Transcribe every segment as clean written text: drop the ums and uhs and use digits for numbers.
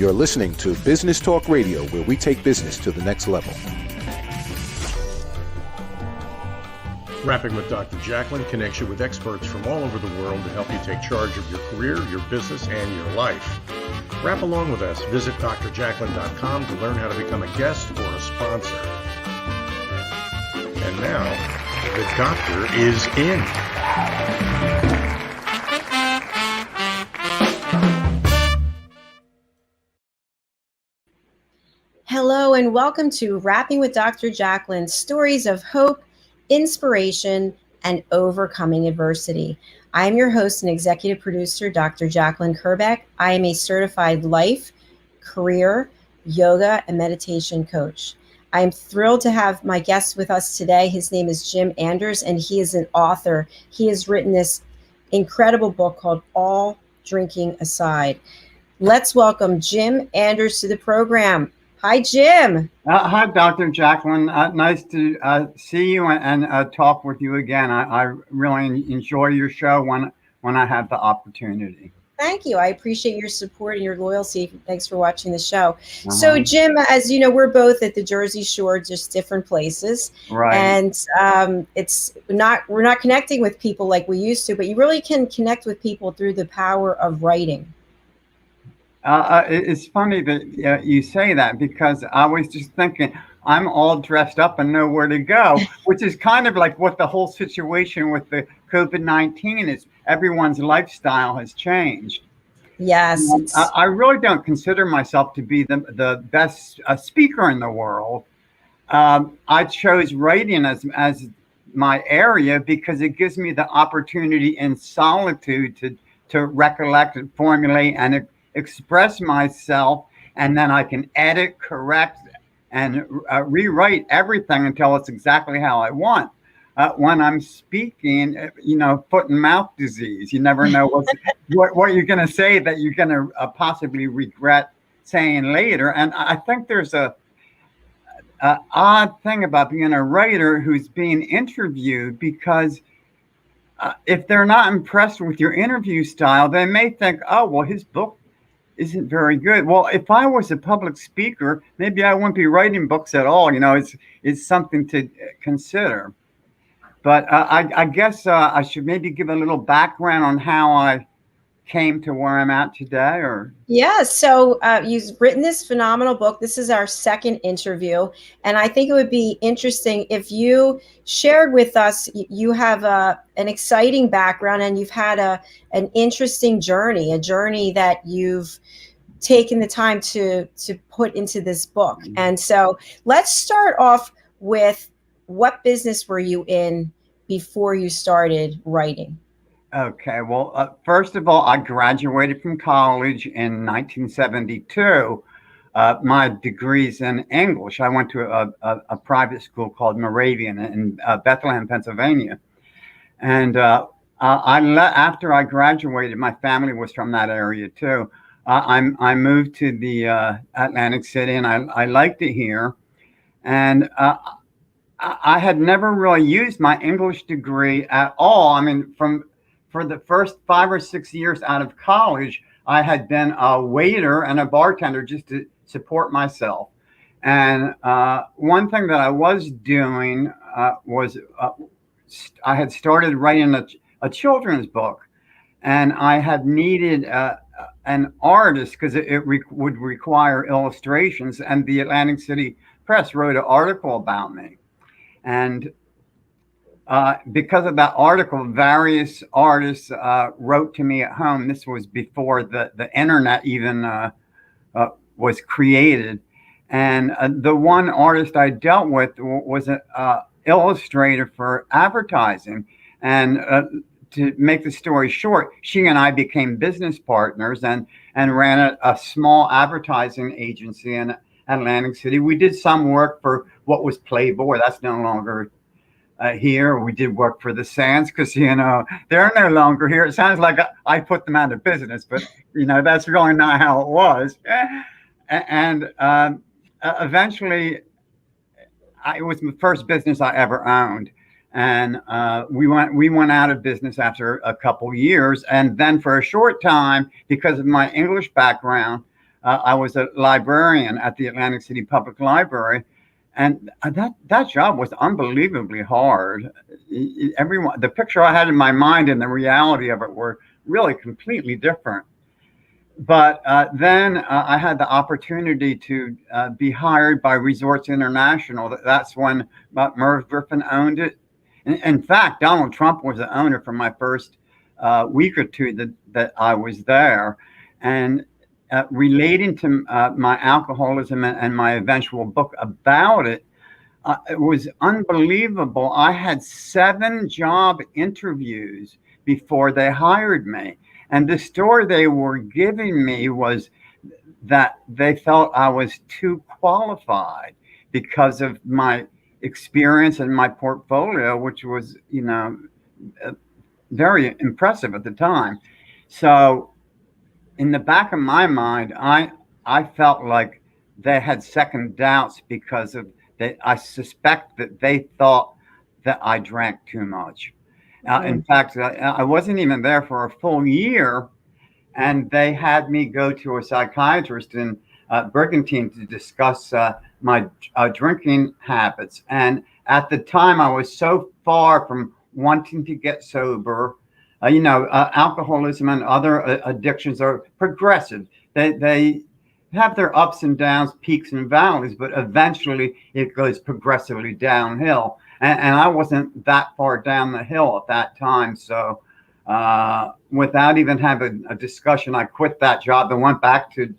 You're listening to Business Talk Radio, where we take business to the next level. Rapping with Dr. Jacalyn connects you with experts from all over the world to help you take charge of your career, your business, and your life. Rap along with us. Visit drjacalyn.com to learn how to become a guest or a sponsor. And now, the doctor is in. Hello and welcome to Rapping with Dr. Jacalyn, stories of hope, inspiration, and overcoming adversity. I am your host and executive producer, Dr. Jacalyn Kerbeck. I am a certified life, career, yoga, and meditation coach. I am thrilled to have my guest with us today. His name is Jim Anders, and he is an author. He has written this incredible book called All Drinking Aside. Let's welcome Jim Anders to the program. Hi, Jim. Hi, Dr. Jacalyn. Nice to see you and talk with you again. I really enjoy your show when I have the opportunity. Thank you. I appreciate your support and your loyalty. Thanks for watching the show. So, Jim, as you know, we're both at the Jersey Shore, just different places. Right. And we're not connecting with people like we used to, but you really can connect with people through the power of writing. It's funny that you say that, because I was just thinking I'm all dressed up and know where to go, which is kind of like what the whole situation with the COVID-19 is. Everyone's lifestyle has changed. Yes. I really don't consider myself to be the best speaker in the world. I chose writing as my area because it gives me the opportunity in solitude to recollect and formulate and express myself, and then I can edit, correct, and rewrite everything until it's exactly how I want. When I'm speaking, foot and mouth disease. You never know what you're going to say that you're going to possibly regret saying later. And I think there's a odd thing about being a writer who's being interviewed, because if they're not impressed with your interview style, they may think, oh, well, his book isn't very good. Well, if I was a public speaker, maybe I wouldn't be writing books at all. It's something to consider. But I guess I should maybe give a little background on how I came to where I'm at today. Yeah, so you've written this phenomenal book. This is our second interview, and I think it would be interesting if you shared with us. You have an exciting background, and you've had an interesting journey, a journey that you've taken the time to put into this book. And so let's start off with, what business were you in before you started writing? Okay, well, first of all, I graduated from college in 1972. My degree's in English. I went to a private school called Moravian in Bethlehem, Pennsylvania. And after I graduated, my family was from that area too. I moved to the Atlantic City, and I liked it here. And I had never really used my English degree at all. I mean, for the first 5 or 6 years out of college, I had been a waiter and a bartender just to support myself. And one thing that I was doing was I had started writing a children's book, and I had needed an artist because it would require illustrations. And the Atlantic City Press wrote an article about me. And because of that article, various artists wrote to me at home. This was before the internet even was created. And the one artist I dealt with was an illustrator for advertising. And to make the story short, she and I became business partners and ran a small advertising agency in Atlantic City. We did some work for what was Playboy. That's no longer here. We did work for the Sands because, they're no longer here. It sounds like I put them out of business, but, that's really not how it was. And eventually, it was the first business I ever owned. And we went out of business after a couple years. And then for a short time, because of my English background, I was a librarian at the Atlantic City Public Library, and that job was unbelievably hard. Everyone, the picture I had in my mind and the reality of it were really completely different. But then I had the opportunity to be hired by Resorts International. That's when Merv Griffin owned it. In fact, Donald Trump was the owner for my first week or two that I was there. And relating to my alcoholism and my eventual book about it, it was unbelievable. I had 7 job interviews before they hired me. And the story they were giving me was that they felt I was too qualified because of my experience and my portfolio, which was, very impressive at the time. So in the back of my mind, I felt like they had second doubts because of that. I suspect that they thought that I drank too much. In fact, I wasn't even there for a full year, and they had me go to a psychiatrist in Brigantine to discuss my drinking habits. And at the time, I was so far from wanting to get sober. Alcoholism and other addictions are progressive. They have their ups and downs, peaks and valleys, but eventually it goes progressively downhill. And I wasn't that far down the hill at that time. So without even having a discussion, I quit that job and went back to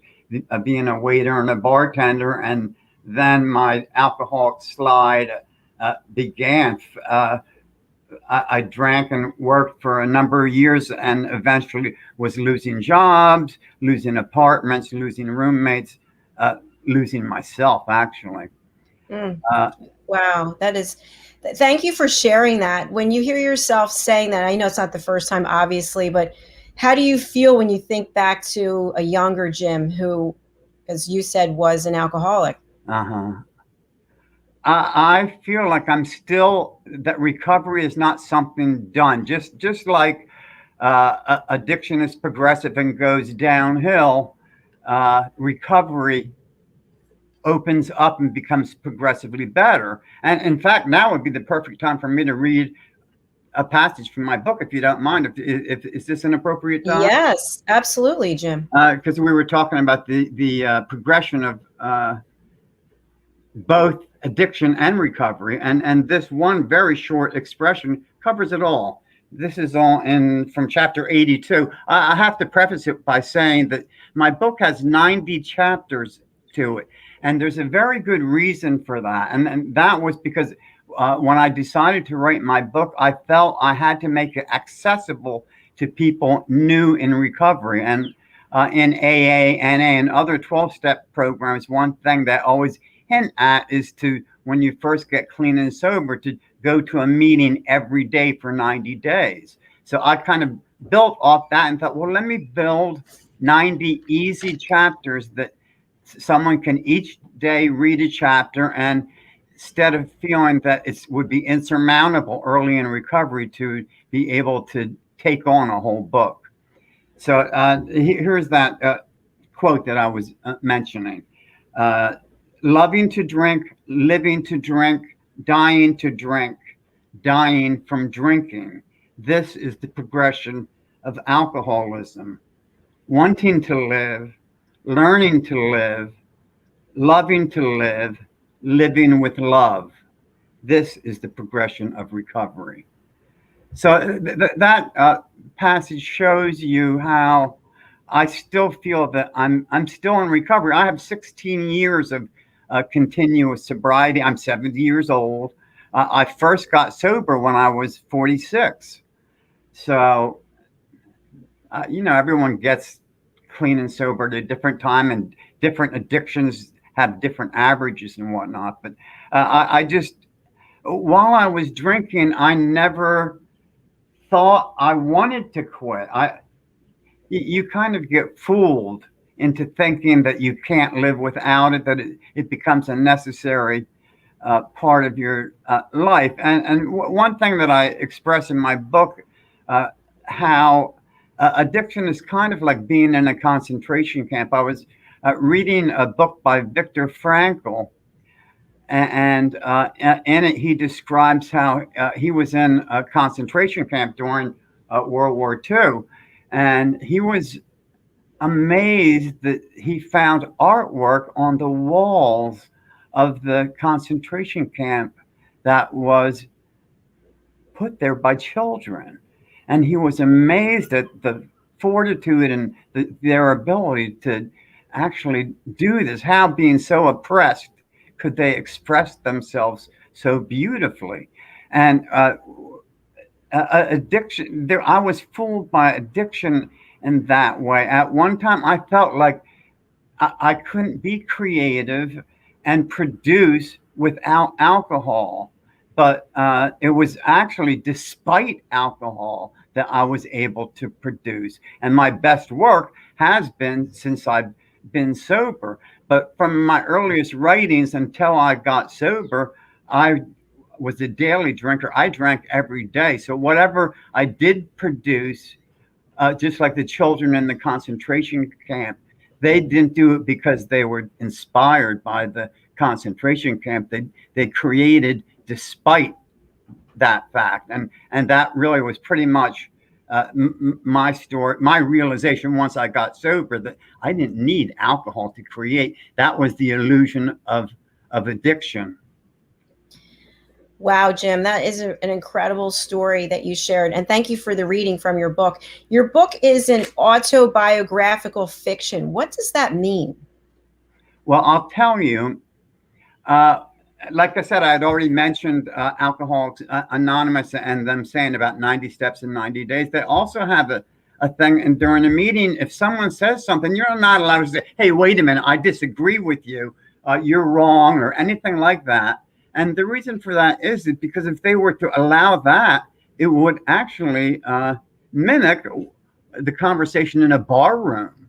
being a waiter and a bartender. And then my alcoholic slide began. I drank and worked for a number of years and eventually was losing jobs, losing apartments, losing roommates, losing myself, actually. Wow, thank you for sharing that. When you hear yourself saying that, I know it's not the first time, obviously, but how do you feel when you think back to a younger Jim who, as you said, was an alcoholic? I feel like that recovery is not something done. Just like addiction is progressive and goes downhill, recovery opens up and becomes progressively better. And in fact, now would be the perfect time for me to read a passage from my book, if you don't mind. If is this an appropriate time? Yes, absolutely, Jim. Because we were talking about the progression of both addiction and recovery, and this one very short expression covers it all. This is all from chapter 82. I have to preface it by saying that my book has 90 chapters to it, and there's a very good reason for that. And that was because when I decided to write my book, I felt I had to make it accessible to people new in recovery. And in AA, NA, and other 12-step programs, one thing that always hint at is to, when you first get clean and sober, to go to a meeting every day for 90 days. So I kind of built off that and thought, well, let me build 90 easy chapters that someone can each day read a chapter, and instead of feeling that it would be insurmountable early in recovery, to be able to take on a whole book. So here's that quote that I was mentioning. Loving to drink, living to drink, dying to drink, dying from drinking. This is the progression of alcoholism. Wanting to live, learning to live, loving to live, living with love. This is the progression of recovery. So that passage shows you how I still feel that I'm still in recovery. I have 16 years of continuous sobriety. I'm 70 years old. I first got sober when I was 46. So, everyone gets clean and sober at a different time, and different addictions have different averages and whatnot. But while I was drinking, I never thought I wanted to quit. You kind of get fooled into thinking that you can't live without it, that it becomes a necessary part of your life. And one thing that I express in my book, how addiction is kind of like being in a concentration camp. I was reading a book by Viktor Frankl, and in it he describes how he was in a concentration camp during World War II, and he was amazed that he found artwork on the walls of the concentration camp that was put there by children. And he was amazed at the fortitude and their ability to actually do this. How, being so oppressed, could they express themselves so beautifully? And addiction, I was fooled by addiction in that way. At one time, I felt like I couldn't be creative and produce without alcohol. But it was actually despite alcohol that I was able to produce. And my best work has been since I've been sober. But from my earliest writings until I got sober, I was a daily drinker. I drank every day. So whatever I did produce, just like the children in the concentration camp, they didn't do it because they were inspired by the concentration camp. They created despite that fact, and that really was pretty much my story, my realization once I got sober, that I didn't need alcohol to create. That was the illusion of addiction. Wow, Jim, that is an incredible story that you shared. And thank you for the reading from your book. Your book is an autobiographical fiction. What does that mean? Well, I'll tell you, like I said, I had already mentioned Alcoholics Anonymous and them saying about 90 steps in 90 days. They also have a thing, and during a meeting, if someone says something, you're not allowed to say, hey, wait a minute, I disagree with you, you're wrong, or anything like that. And the reason for that is because if they were to allow that, it would actually mimic the conversation in a bar room.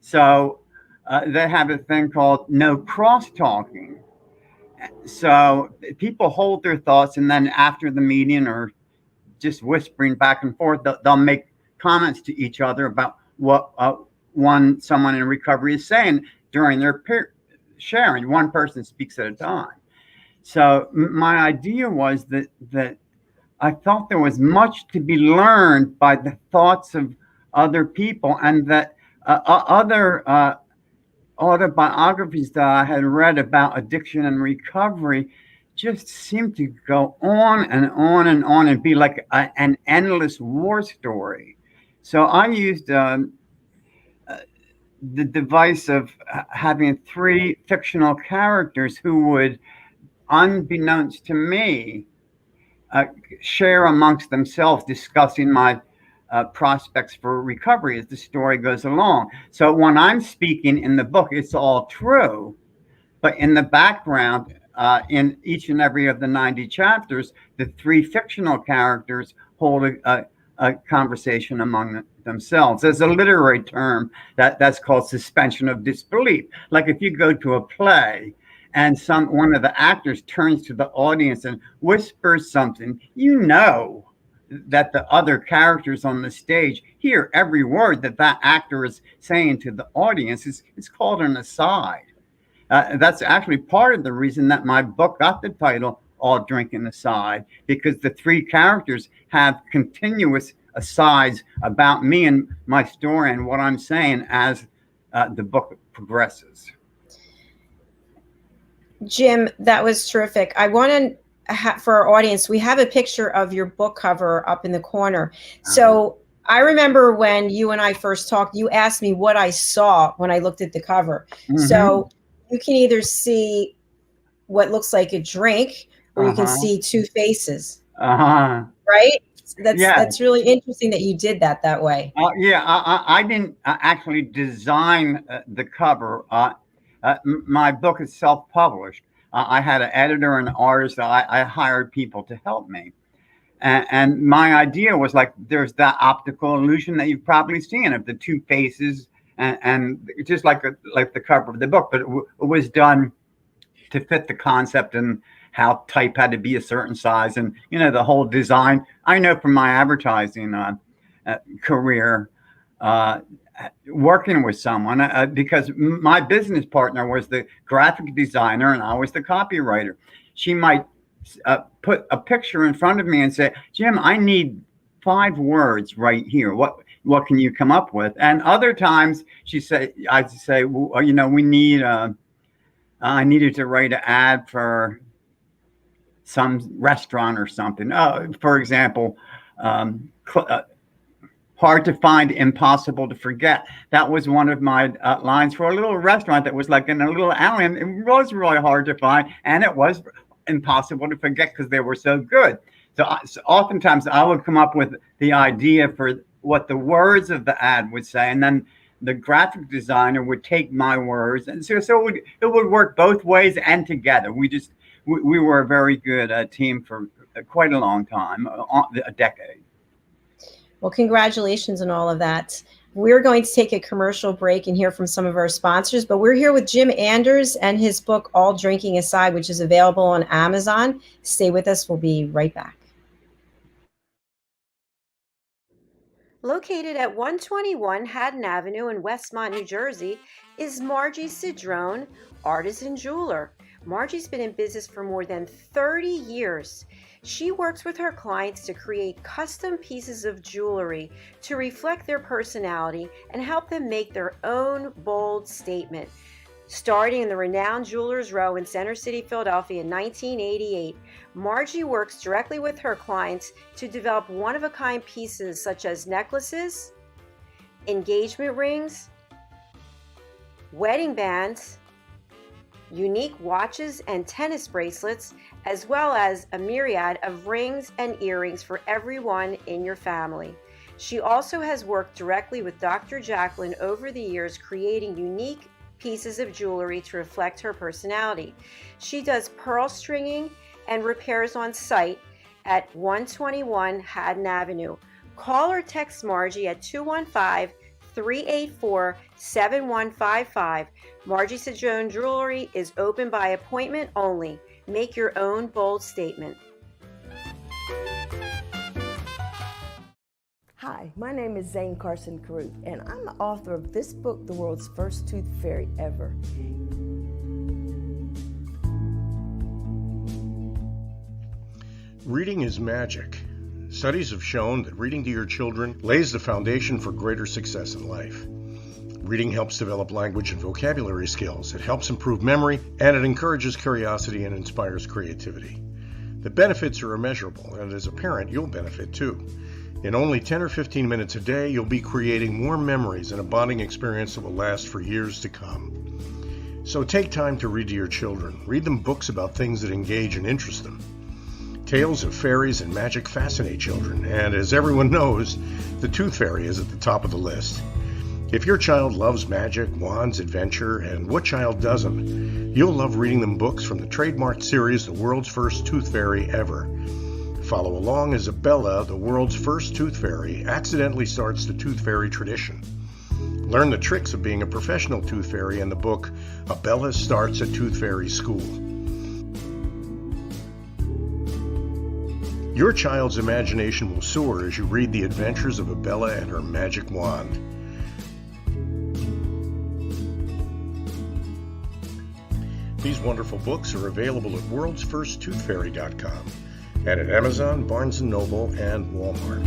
So they have a thing called no cross-talking. So people hold their thoughts, and then after the meeting or just whispering back and forth, they'll make comments to each other about what someone in recovery is saying during their sharing. One person speaks at a time. So my idea was that I thought there was much to be learned by the thoughts of other people, and that other autobiographies that I had read about addiction and recovery just seemed to go on and on and on and be like an endless war story. So I used the device of having 3 fictional characters who would, unbeknownst to me, share amongst themselves, discussing my prospects for recovery as the story goes along. So when I'm speaking in the book, it's all true, but in the background, in each and every of the 90 chapters, the 3 fictional characters hold a conversation among themselves. There's a literary term that's called suspension of disbelief. Like if you go to a play and one of the actors turns to the audience and whispers something, you know that the other characters on the stage hear every word that actor is saying to the audience. It's called an aside. That's actually part of the reason that my book got the title All Drinking Aside, because the 3 characters have continuous asides about me and my story and what I'm saying as the book progresses. Jim, that was terrific. I want to for our audience, we have a picture of your book cover up in the corner. So I remember when you and I first talked, you asked me what I saw when I looked at the cover. Mm-hmm. So you can either see what looks like a drink, or you can see 2 faces. Right? That's really interesting that you did that way. I didn't actually design the cover. My book is self-published. I had an editor and artist. I hired people to help me. And my idea was like, there's that optical illusion that you've probably seen of the 2 faces, and just like the cover of the book, but it was done to fit the concept and how type had to be a certain size, and the whole design. I know from my advertising career working with someone because my business partner was the graphic designer and I was the copywriter. She might put a picture in front of me and say, Jim, I need 5 words right here. What can you come up with? And other times I'd say, well, you know, we need I needed to write an ad for some restaurant or something. For example, hard to find, impossible to forget. That was one of my lines for a little restaurant that was like in a little alley. And it was really hard to find, and it was impossible to forget because they were so good. So oftentimes I would come up with the idea for what the words of the ad would say, and then the graphic designer would take my words, and so it would work both ways and together. We were a very good team for quite a long time, a decade. Well, congratulations on all of that. We're going to take a commercial break and hear from some of our sponsors, but we're here with Jim Anders and his book, All Drinking Aside, which is available on Amazon. Stay with us. We'll be right back. Located at 121 Haddon Avenue in Westmont, New Jersey, is Margies Jewelry, artisan jeweler. Margie's been in business for more than 30 years. She works with her clients to create custom pieces of jewelry to reflect their personality and help them make their own bold statement. Starting in the renowned Jewelers Row in Center City, Philadelphia in 1988, Margie works directly with her clients to develop one-of-a-kind pieces such as necklaces, engagement rings, wedding bands, unique watches and tennis bracelets, as well as a myriad of rings and earrings for everyone in your family. She also has worked directly with Dr. Jacalyn over the years, creating unique pieces of jewelry to reflect her personality. She does pearl stringing and repairs on site at 121 Haddon Avenue. Call or text Margie at 215-384-7155. Margie Jewelry is open by appointment only. Make your own bold statement. Hi, my name is Zane Carson Carruth, and I'm the author of this book, The World's First Tooth Fairy Ever. Reading is magic. Studies have shown that reading to your children lays the foundation for greater success in life. Reading helps develop language and vocabulary skills. It helps improve memory, and it encourages curiosity and inspires creativity. The benefits are immeasurable, and as a parent, you'll benefit too. In only 10 or 15 minutes a day, you'll be creating more memories and a bonding experience that will last for years to come. So take time to read to your children. Read them books about things that engage and interest them. Tales of fairies and magic fascinate children, and as everyone knows, the Tooth Fairy is at the top of the list. If your child loves magic, wands, adventure, and what child doesn't, you'll love reading them books from the trademarked series, The World's First Tooth Fairy Ever. Follow along as Bella, the world's first tooth fairy, accidentally starts the tooth fairy tradition. Learn the tricks of being a professional tooth fairy in the book, Bella Starts a Tooth Fairy School. Your child's imagination will soar as you read the adventures of Bella and her magic wand. These wonderful books are available at worldsfirsttoothfairy.com and at Amazon, Barnes & Noble, and Walmart.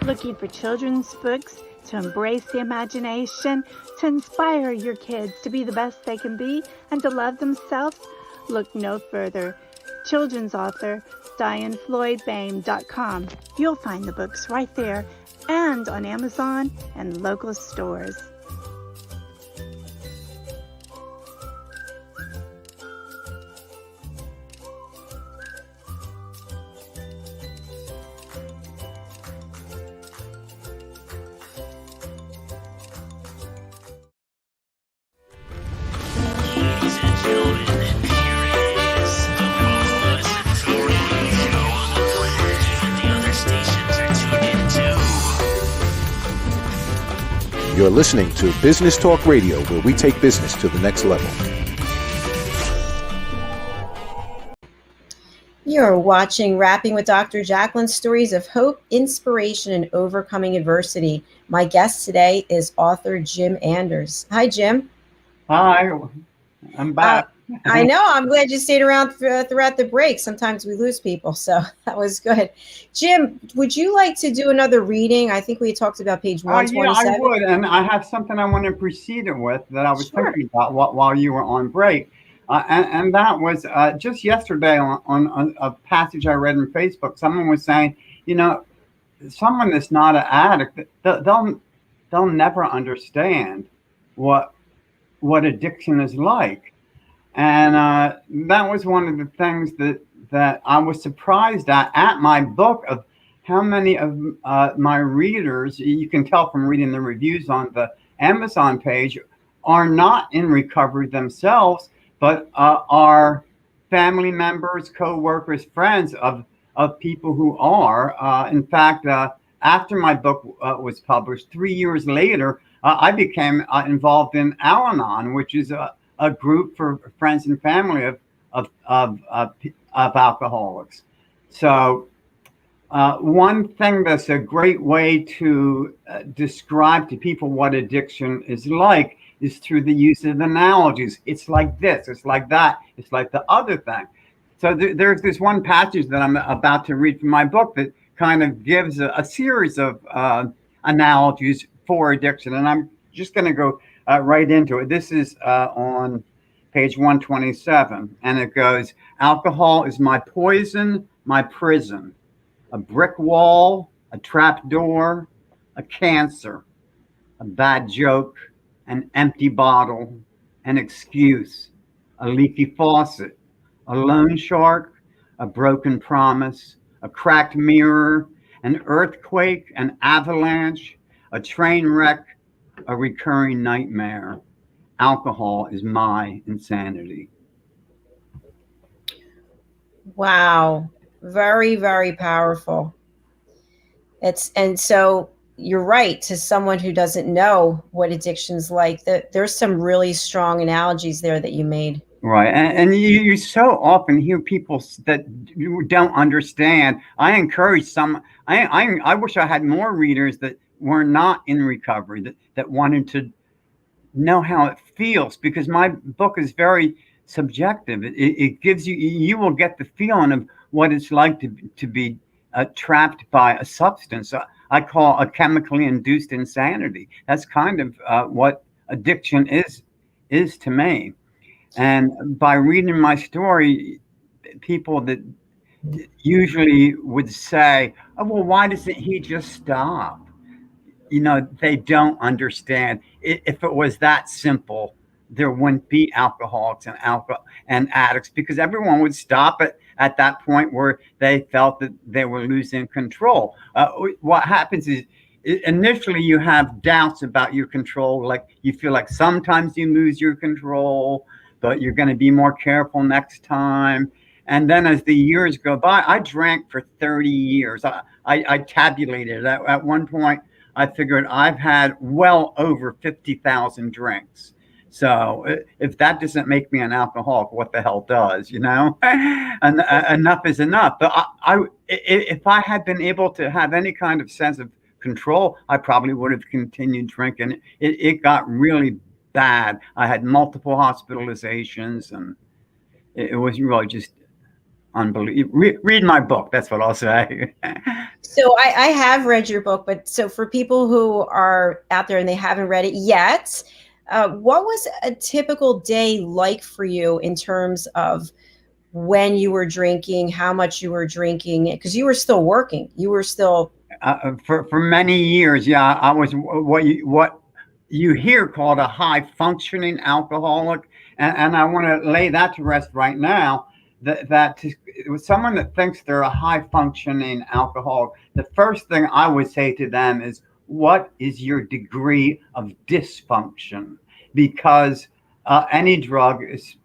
Looking for children's books to embrace the imagination, to inspire your kids to be the best they can be and to love themselves? Look no further. Children's author DianeFloydBain.com. You'll find the books right there and on Amazon and local stores. You're listening to Business Talk Radio, where we take business to the next level. You're watching Rapping with Dr. Jacalyn, stories of hope, inspiration, and overcoming adversity. My guest today is author Jim Anders. Hi, Jim. Hi, I'm back. I know. I'm glad you stayed around throughout the break. Sometimes we lose people, so that was good. Jim, would you like to do another reading? I think we talked about page 127. Yeah, I would, and I have something I want to proceed it with that I was thinking about while you were on break. And that was just yesterday on a passage I read in Facebook. Someone was saying, someone that's not an addict, they'll never understand what addiction is like. And that was one of the things that I was surprised at my book, of how many of my readers, you can tell from reading the reviews on the Amazon page, are not in recovery themselves, but are family members, co-workers, friends of people who are. In fact, after my book was published, 3 years later, I became involved in Al-Anon, which is a group for friends and family of alcoholics. So one thing that's a great way to describe to people what addiction is like is through the use of analogies. It's like this, it's like that, it's like the other thing. So there's this one passage that I'm about to read from my book that kind of gives a series of analogies for addiction. And I'm just going to go right into it. This is on page 127, and it goes, alcohol is my poison, my prison, a brick wall, a trap door, a cancer, a bad joke, an empty bottle, an excuse, a leaky faucet, a loan shark, a broken promise, a cracked mirror, an earthquake, an avalanche, a train wreck, a recurring nightmare. Alcohol is my insanity. Wow. Very, very powerful. And so you're right, to someone who doesn't know what addiction's like, that there's some really strong analogies there that you made. Right. And you so often hear people that you don't understand. I encourage some, I wish I had more readers that were not in recovery, that wanted to know how it feels, because my book is very subjective. It gives you will get the feeling of what it's like to be trapped by a substance. I call a chemically induced insanity. That's kind of what addiction is to me. And by reading my story, people that usually would say, oh, well, why doesn't he just stop? They don't understand. If it was that simple, there wouldn't be alcoholics and addicts, because everyone would stop at that point where they felt that they were losing control. What happens is, initially you have doubts about your control, like you feel like sometimes you lose your control, but you're going to be more careful next time. And then as the years go by, I drank for 30 years. I tabulated. At one point, I figured I've had well over 50,000 drinks. So if that doesn't make me an alcoholic, what the hell does, And enough is enough. But if I had been able to have any kind of sense of control, I probably would have continued drinking. It got really bad. I had multiple hospitalizations, and it was really just unbelievable. Read my book. That's what I'll say. So I have read your book, but so for people who are out there and they haven't read it yet, what was a typical day like for you in terms of when you were drinking, how much you were drinking? Because you were still working. You were still For many years, yeah, I was what you hear called a high functioning alcoholic, and I want to lay that to rest right now. That someone that thinks they're a high functioning alcoholic, the first thing I would say to them is, what is your degree of dysfunction? Because any drug is,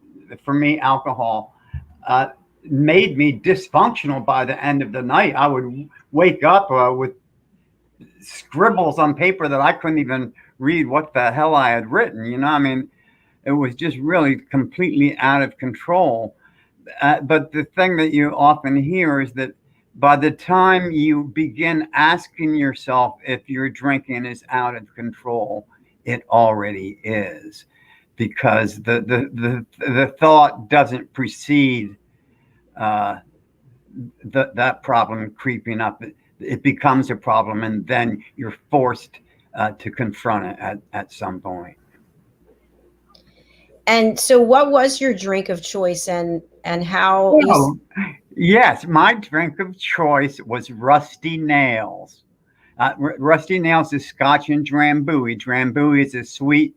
for me, alcohol, made me dysfunctional by the end of the night. I would wake up with scribbles on paper that I couldn't even read what the hell I had written. You know, I mean, it was just really completely out of control. But the thing that you often hear is that by the time you begin asking yourself if your drinking is out of control, it already is, because the thought doesn't precede that problem creeping up. It becomes a problem, and then you're forced to confront it at some point. And so what was your drink of choice, and how? Oh, yes, my drink of choice was Rusty Nails. Rusty Nails is Scotch and Drambuie. Drambuie is a sweet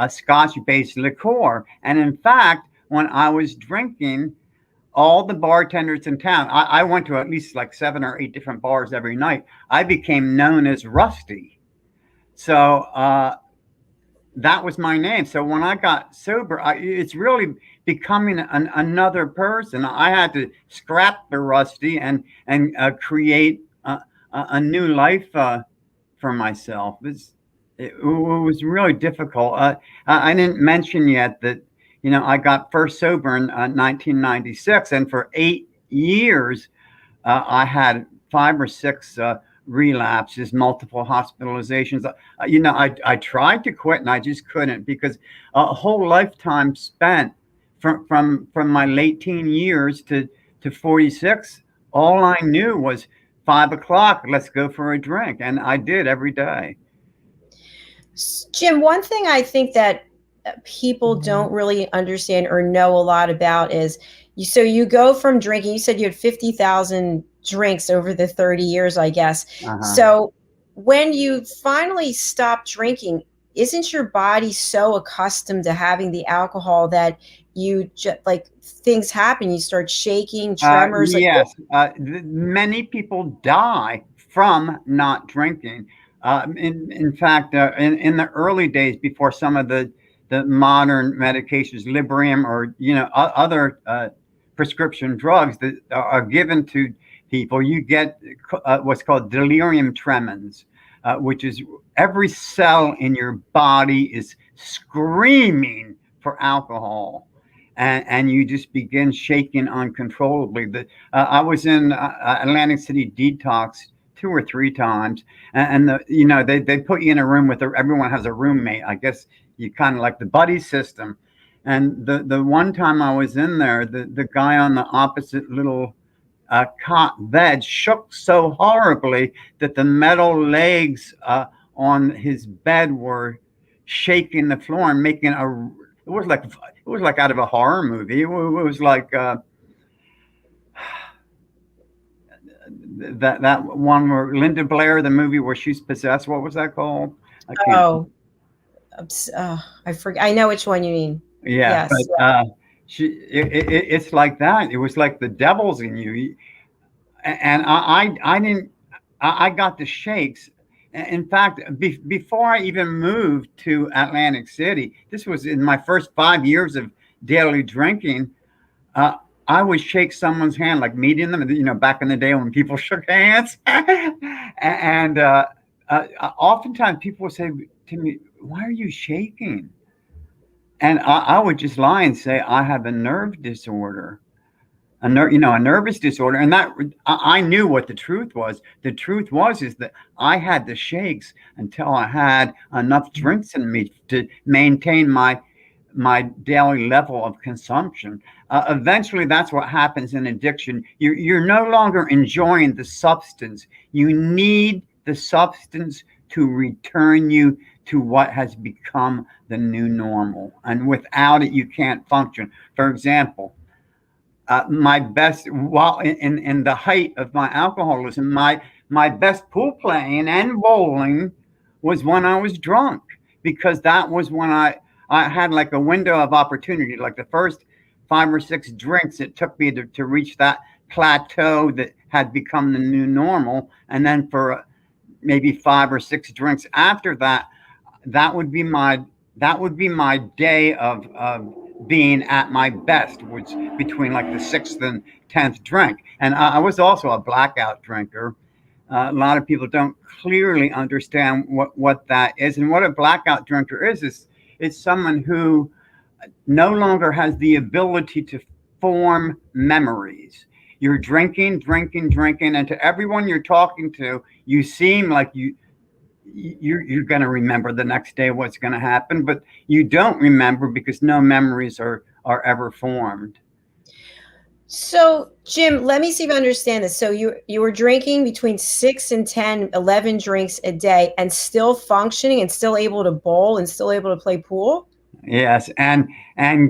Scotch-based liqueur. And in fact, when I was drinking, all the bartenders in town, I went to at least like 7 or 8 different bars every night. I became known as Rusty. So that was my name. So when I got sober, it's really becoming another person. I had to scrap the Rusty and create a new life for myself. It was really difficult. I didn't mention yet that, you know, I got first sober in 1996, and for 8 years, I had 5 or 6 relapses, multiple hospitalizations. You know, I tried to quit and I just couldn't, because a whole lifetime spent from my late teen years to 46, all I knew was 5 o'clock, let's go for a drink. And I did every day. Jim, one thing I think that people don't really understand or know a lot about is you go from drinking, you said you had 50,000 drinks over the 30 years, I guess. So when you finally stop drinking, isn't your body so accustomed to having the alcohol that you just, like, things happen, you start shaking, tremors? Yes. Many people die from not drinking. In fact, in the early days, before some of the modern medications, Librium or, you know, other prescription drugs that are given to people, you get what's called delirium tremens, which is every cell in your body is screaming for alcohol, and you just begin shaking uncontrollably. I was in Atlantic City detox 2 or 3 times, and you know, they put you in a room with everyone has a roommate. I guess you kind of like the buddy system. And the one time I was in there, the guy on the opposite little cot bed shook so horribly that the metal legs on his bed were shaking the floor and making it was like out of a horror movie. It was like that one where Linda Blair, the movie where she's possessed. What was that called? I forget. I know which one you mean. Yeah, yes, but it's like that. It was like the devil's in you, and I got the shakes. In fact, before I even moved to Atlantic City, this was in my first 5 years of daily drinking. I would shake someone's hand, like meeting them, you know, back in the day when people shook hands. And oftentimes people would say to me, "Why are you shaking?" And I would just lie and say, "I have a nerve disorder, a nervous disorder." And that I knew what the truth was. The truth is that I had the shakes until I had enough drinks in me to maintain my my daily level of consumption. Eventually, that's what happens in addiction. You're no longer enjoying the substance. You need the substance to return you to what has become the new normal. And without it, you can't function. For example, my best, while in the height of my alcoholism, my best pool playing and bowling was when I was drunk, because that was when I had like a window of opportunity. Like the first 5 or 6 drinks, it took me to reach that plateau that had become the new normal. And then for maybe 5 or 6 drinks after that, that would be my day of being at my best, which between like the 6th and 10th drink. And I was also a blackout drinker. A lot of people don't clearly understand what that is. And what a blackout drinker is it's someone who no longer has the ability to form memories. You're drinking, and to everyone you're talking to, you seem like you're going to remember the next day what's going to happen, but you don't remember because no memories are ever formed. So, Jim, let me see if I understand this. So you were drinking between 6 and 10, 11 drinks a day and still functioning and still able to bowl and still able to play pool? Yes, and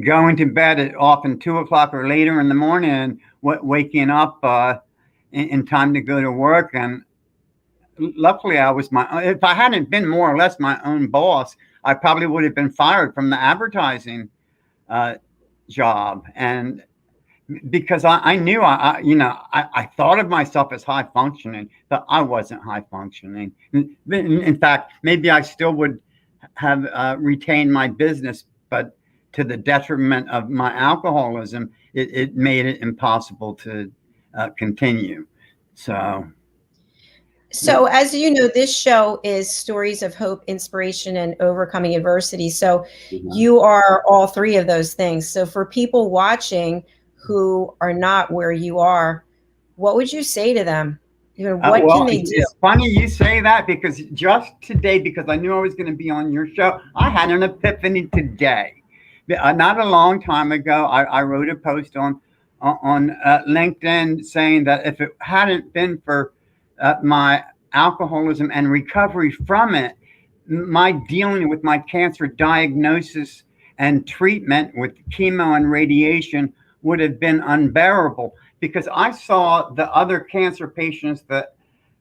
going to bed at often 2 o'clock or later in the morning, and waking up in time to go to work. And luckily, if I hadn't been more or less my own boss, I probably would have been fired from the advertising job. And because I knew I thought of myself as high functioning, but I wasn't high functioning. In fact, maybe I still would have retained my business, but to the detriment of my alcoholism, it made it impossible to continue. So as you know, this show is stories of hope, inspiration, and overcoming adversity. So you are all 3 of those things. So for people watching who are not where you are, what would you say to them? What can they do? It's funny you say that, because just today, because I knew I was going to be on your show, I had an epiphany today. Not a long time ago, I wrote a post on LinkedIn saying that if it hadn't been for my alcoholism and recovery from it, my dealing with my cancer diagnosis and treatment with chemo and radiation would have been unbearable, because I saw the other cancer patients that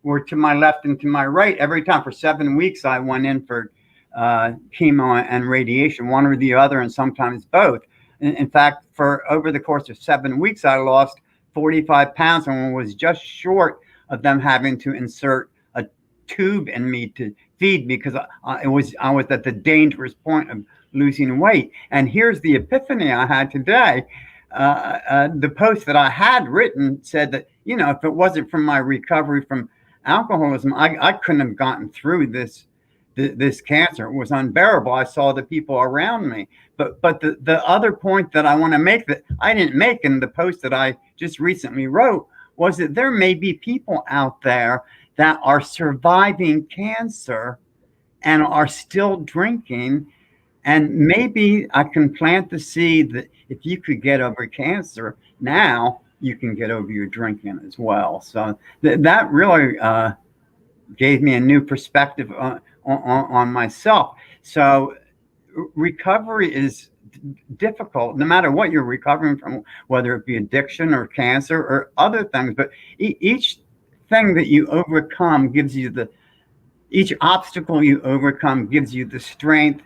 were to my left and to my right. Every time for 7 weeks, I went in for chemo and radiation, one or the other, and sometimes both. In fact, for over the course of 7 weeks, I lost 45 pounds and was just short of them having to insert a tube in me to feed me, because I was at the dangerous point of losing weight. And here's the epiphany I had today. The post that I had written said that, if it wasn't for my recovery from alcoholism, I couldn't have gotten through this cancer. It was unbearable. I saw the people around me. But the other point that I want to make, that I didn't make in the post that I just recently wrote, was that there may be people out there that are surviving cancer and are still drinking. And maybe I can plant the seed that if you could get over cancer, now you can get over your drinking as well. So that really gave me a new perspective on myself. So recovery is difficult, no matter what you're recovering from, whether it be addiction or cancer or other things. But each thing that you overcome gives you each obstacle you overcome gives you the strength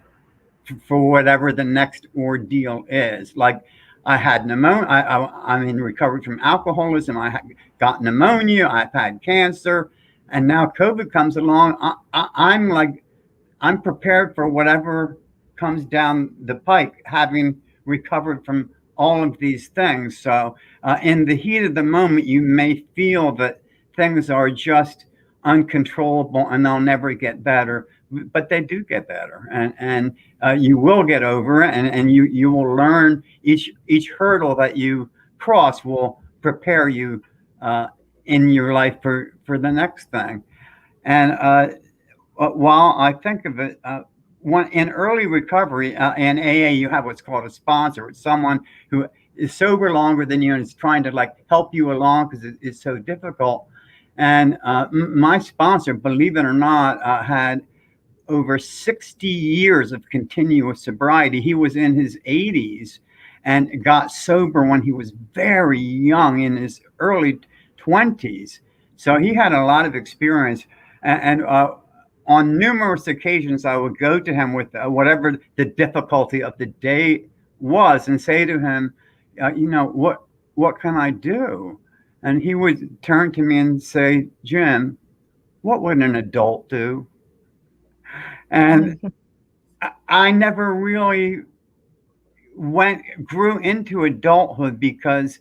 for whatever the next ordeal is. Like I had pneumonia. I'm in recovery from alcoholism. I got pneumonia. I've had cancer, and now COVID comes along. I'm prepared for whatever comes down the pike, having recovered from all of these things. So in the heat of the moment, you may feel that things are just uncontrollable and they'll never get better, but they do get better, and you will get over it, and you will learn. Each hurdle that you cross will prepare you in your life for the next thing. And while I think of it, in early recovery, in AA, you have what's called a sponsor. It's someone who is sober longer than you and is trying to like help you along because it's so difficult. And my sponsor, believe it or not, had over 60 years of continuous sobriety. He was in his 80s and got sober when he was very young, in his early 20s. So he had a lot of experience. And on numerous occasions, I would go to him with whatever the difficulty of the day was and say to him, what can I do? And he would turn to me and say, Jim, what would an adult do? And I never really grew into adulthood because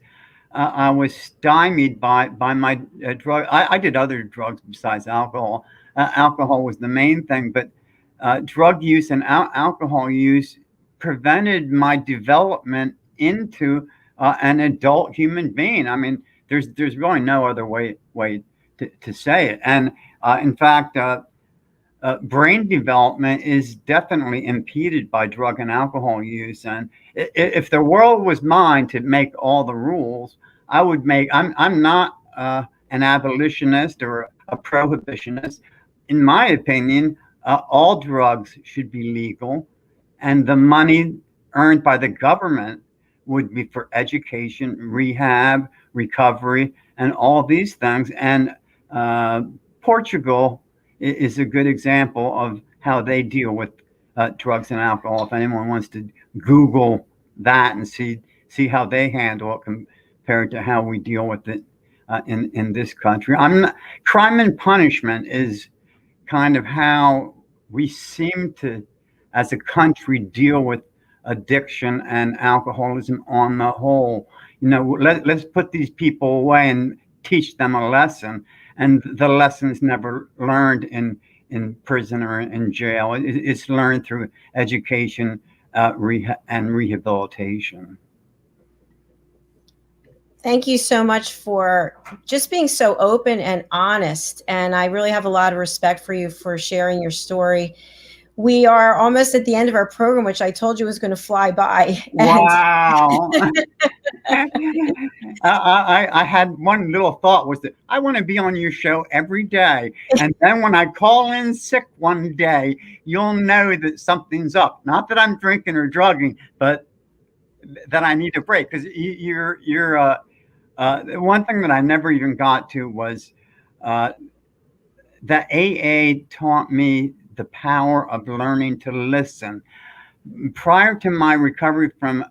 I was stymied by my drug. I did other drugs besides alcohol. Alcohol was the main thing, but drug use and alcohol use prevented my development into an adult human being. I mean, there's really no other way to say it. And in fact, brain development is definitely impeded by drug and alcohol use. And if the world was mine to make all the rules, I would make. I'm not an abolitionist or a prohibitionist. In my opinion, all drugs should be legal, and the money earned by the government would be for education, rehab, recovery, and all these things. And Portugal is a good example of how they deal with drugs and alcohol. If anyone wants to Google that and see how they handle it compared to how we deal with it in this country. Crime and punishment is kind of how we seem to, as a country, deal with addiction and alcoholism on the whole. Let's put these people away and teach them a lesson. And the lesson's never learned in prison or in jail. It's learned through education and rehabilitation. Thank you so much for just being so open and honest. And I really have a lot of respect for you for sharing your story. We are almost at the end of our program, which I told you was going to fly by. Wow. I had one little thought was that I want to be on your show every day. And then when I call in sick one day, you'll know that something's up. Not that I'm drinking or drugging, but that I need a break. Because you're one thing that I never even got to was that AA taught me the power of learning to listen. Prior to my recovery from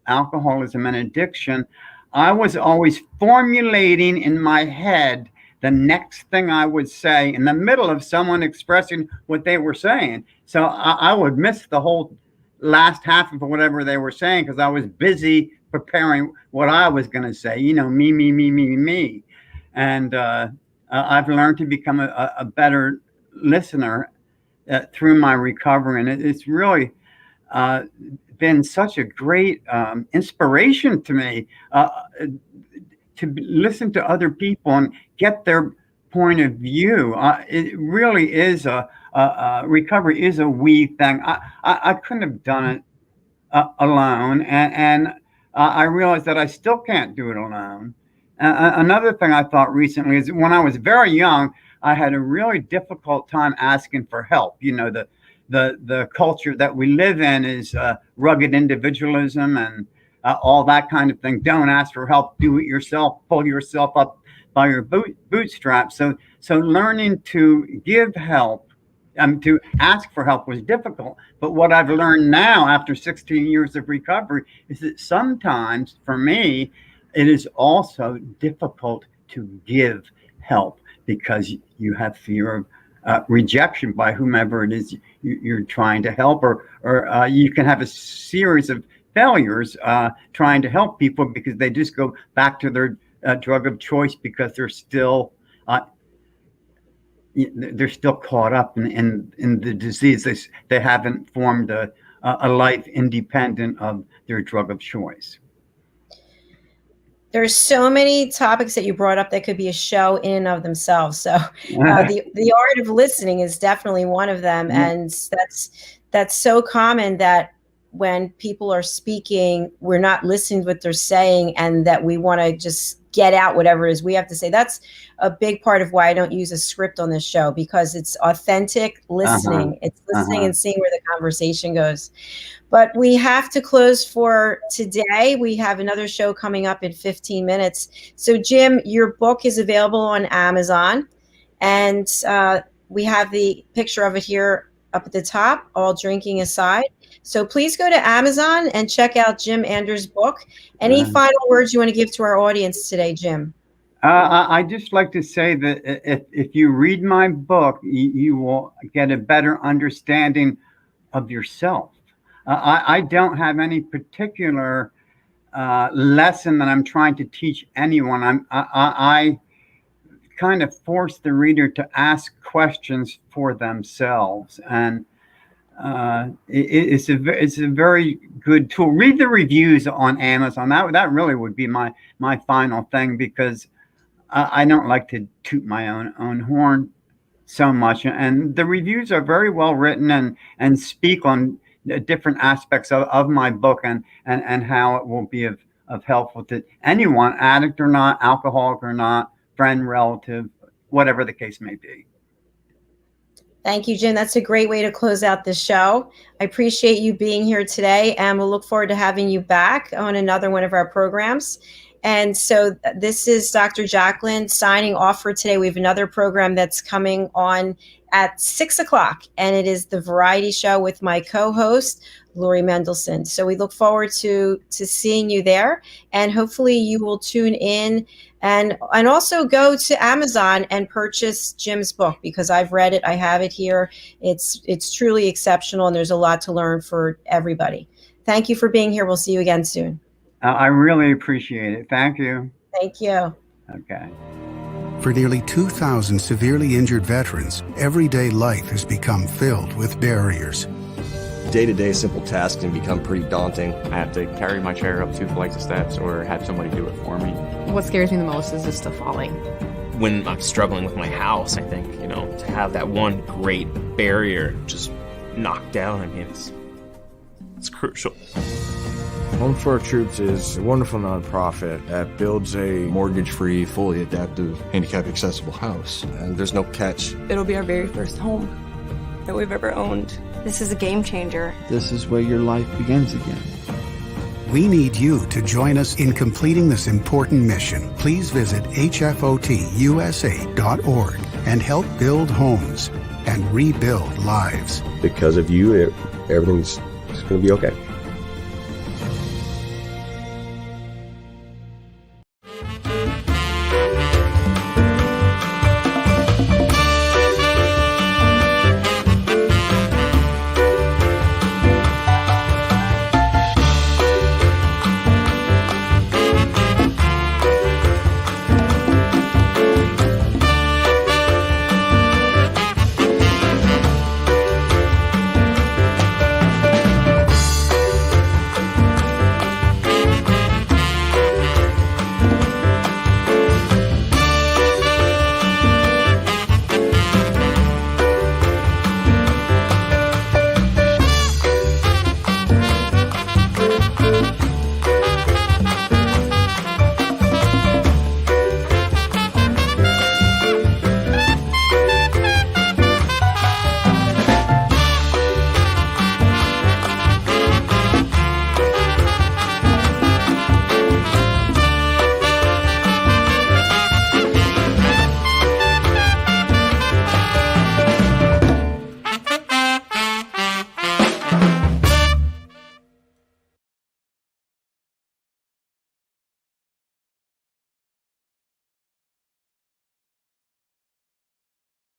alcoholism and addiction, I was always formulating in my head the next thing I would say in the middle of someone expressing what they were saying. So I would miss the whole last half of whatever they were saying because I was busy preparing what I was going to say, me. And I've learned to become a better listener through my recovery. And it's really been such a great inspiration to me to listen to other people and get their point of view. It really is recovery is a we thing. I couldn't have done it alone. And I realized that I still can't do it alone. Another thing I thought recently is when I was very young, I had a really difficult time asking for help. The culture that we live in is rugged individualism and all that kind of thing. Don't ask for help, do it yourself, pull yourself up by your bootstraps. So learning to give help, to ask for help was difficult. But what I've learned now after 16 years of recovery is that sometimes for me, it is also difficult to give help because you have fear of rejection by whomever it is you're trying to help, or you can have a series of failures trying to help people because they just go back to their drug of choice because they're still caught up in the disease. They haven't formed a life independent of their drug of choice. There's so many topics that you brought up that could be a show in and of themselves. So the art of listening is definitely one of them. And that's so common that when people are speaking, we're not listening to what they're saying, and that we want to just get out whatever it is we have to say. That's a big part of why I don't use a script on this show, because it's authentic listening. It's listening and seeing where the conversation goes. But we have to close for today. We have another show coming up in 15 minutes. So Jim, your book is available on Amazon, and we have the picture of it here up at the top, All Drinking Aside. So please go to Amazon and check out Jim Anders' book. Any final words you want to give to our audience today, Jim? I just like to say that if you read my book, you will get a better understanding of yourself. I don't have any particular lesson that I'm trying to teach anyone. I kind of force the reader to ask questions for themselves, and it's a very good tool. Read the reviews on Amazon. That really would be my final thing, because I don't like to toot my own horn so much, and the reviews are very well written and speak on different aspects of my book and how it will be of helpful to anyone, addict or not, alcoholic or not, friend, relative, whatever the case may be. Thank you, Jim. That's a great way to close out the show. I appreciate you being here today, and we'll look forward to having you back on another one of our programs. And so this is Dr. Jacalyn signing off for today. We have another program that's coming on at 6 o'clock, and it is the Variety Show with my co-host, Lori Mendelson. So we look forward to seeing you there, and hopefully you will tune in and also go to Amazon and purchase Jim's book, because I've read it. I have it here. It's truly exceptional, and there's a lot to learn for everybody. Thank you for being here. We'll see you again soon. I really appreciate it. Thank you. Thank you. Okay. For nearly 2,000 severely injured veterans, everyday life has become filled with barriers. Day-to-day simple tasks can become pretty daunting. I have to carry my chair up 2 flights of steps or have somebody do it for me. What scares me the most is just the falling. When I'm struggling with my house, I think, to have that one great barrier just knocked down, it's crucial. Home for Our Troops is a wonderful nonprofit that builds a mortgage-free, fully adaptive, handicap-accessible house. And there's no catch. It'll be our very first home that we've ever owned. This is a game changer. This is where your life begins again. We need you to join us in completing this important mission. Please visit hfotusa.org and help build homes and rebuild lives. Because of you, everything's going to be okay.